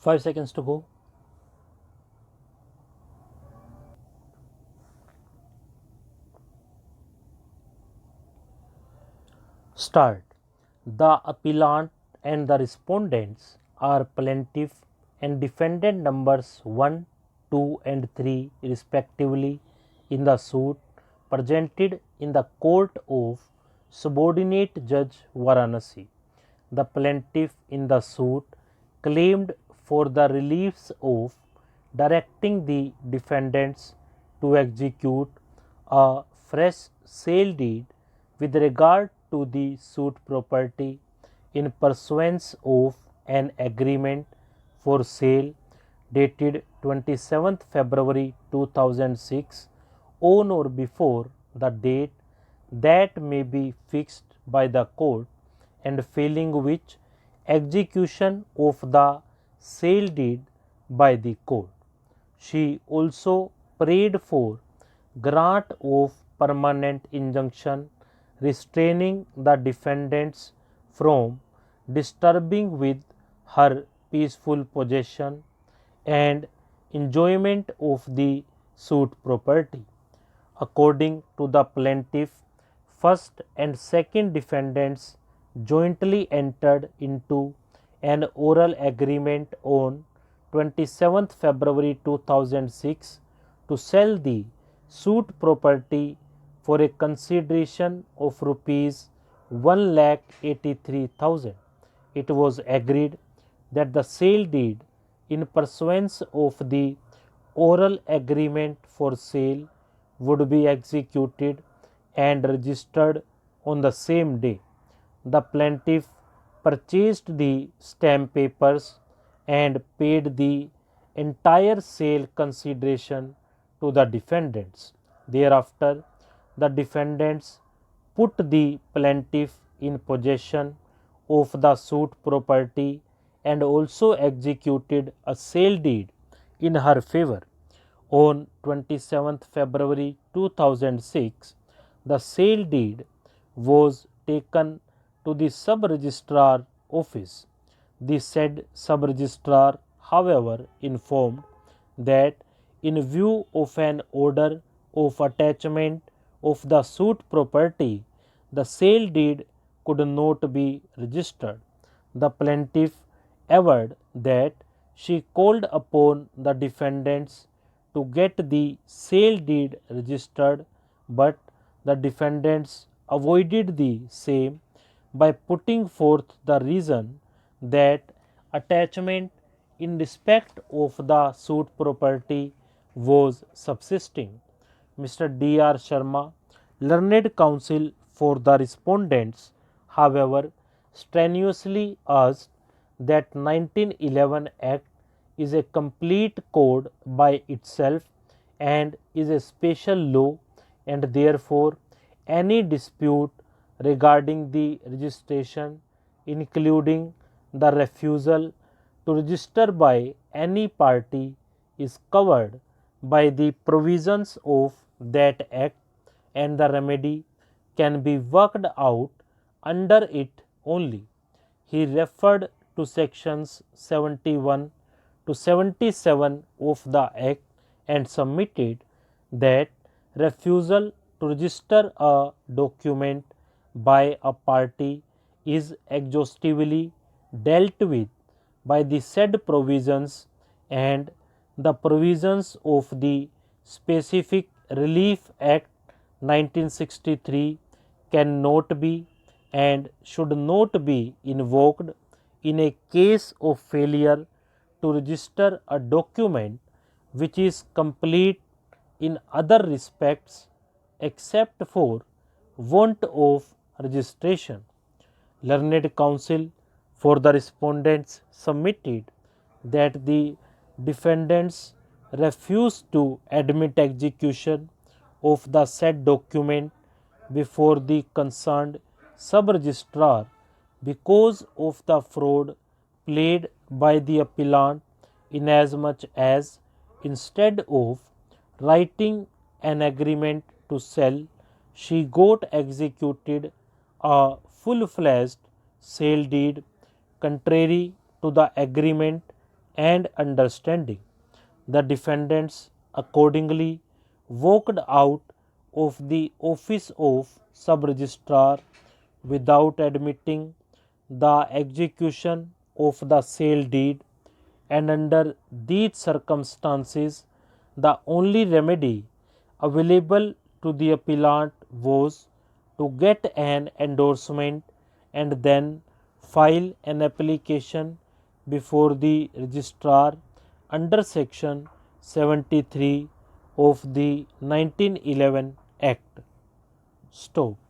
5 seconds to go. Start. The appellant and the respondents are plaintiff and defendant numbers 1, 2 and 3 respectively in the suit presented in the court of subordinate judge Varanasi. The plaintiff in the suit claimed for the reliefs of directing the defendants to execute a fresh sale deed with regard to the suit property in pursuance of an agreement for sale dated 27th February 2006 on or before the date that may be fixed by the court, and failing which execution of the sale deed by the court. She also prayed for grant of permanent injunction restraining the defendants from disturbing with her peaceful possession and enjoyment of the suit property. According to the plaintiff, first and second defendants jointly entered into an oral agreement on 27th February 2006 to sell the suit property for a consideration of rupees 1,83,000. It was agreed that the sale deed in pursuance of the oral agreement for sale would be executed and registered on the same day. The plaintiff purchased the stamp papers and paid the entire sale consideration to the defendants. Thereafter, the defendants put the plaintiff in possession of the suit property and also executed a sale deed in her favor. On 27th February 2006, the sale deed was taken to the sub-registrar office. The said sub-registrar, however, informed that in view of an order of attachment of the suit property, the sale deed could not be registered. The plaintiff averred that she called upon the defendants to get the sale deed registered, but the defendants avoided the same by putting forth the reason that attachment in respect of the suit property was subsisting. Mr. D. R. Sharma, learned counsel for the respondents, however, strenuously urged that 1911 Act is a complete code by itself and is a special law, and therefore any dispute regarding the registration, including the refusal to register by any party, is covered by the provisions of that act, and the remedy can be worked out under it only. He referred to sections 71 to 77 of the Act and submitted that refusal to register a document by a party is exhaustively dealt with by the said provisions, and the provisions of the Specific Relief Act 1963 cannot be and should not be invoked in a case of failure to register a document which is complete in other respects except for want of registration. Learned counsel for the respondents submitted that the defendants refused to admit execution of the said document before the concerned sub-registrar because of the fraud played by the appellant, inasmuch as instead of writing an agreement to sell, she got executed a full-fledged sale deed contrary to the agreement and understanding. The defendants accordingly walked out of the office of sub-registrar without admitting the execution of the sale deed, and under these circumstances the only remedy available to the appellant was to get an endorsement and then file an application before the registrar under section 73 of the 1911 Act. Stop.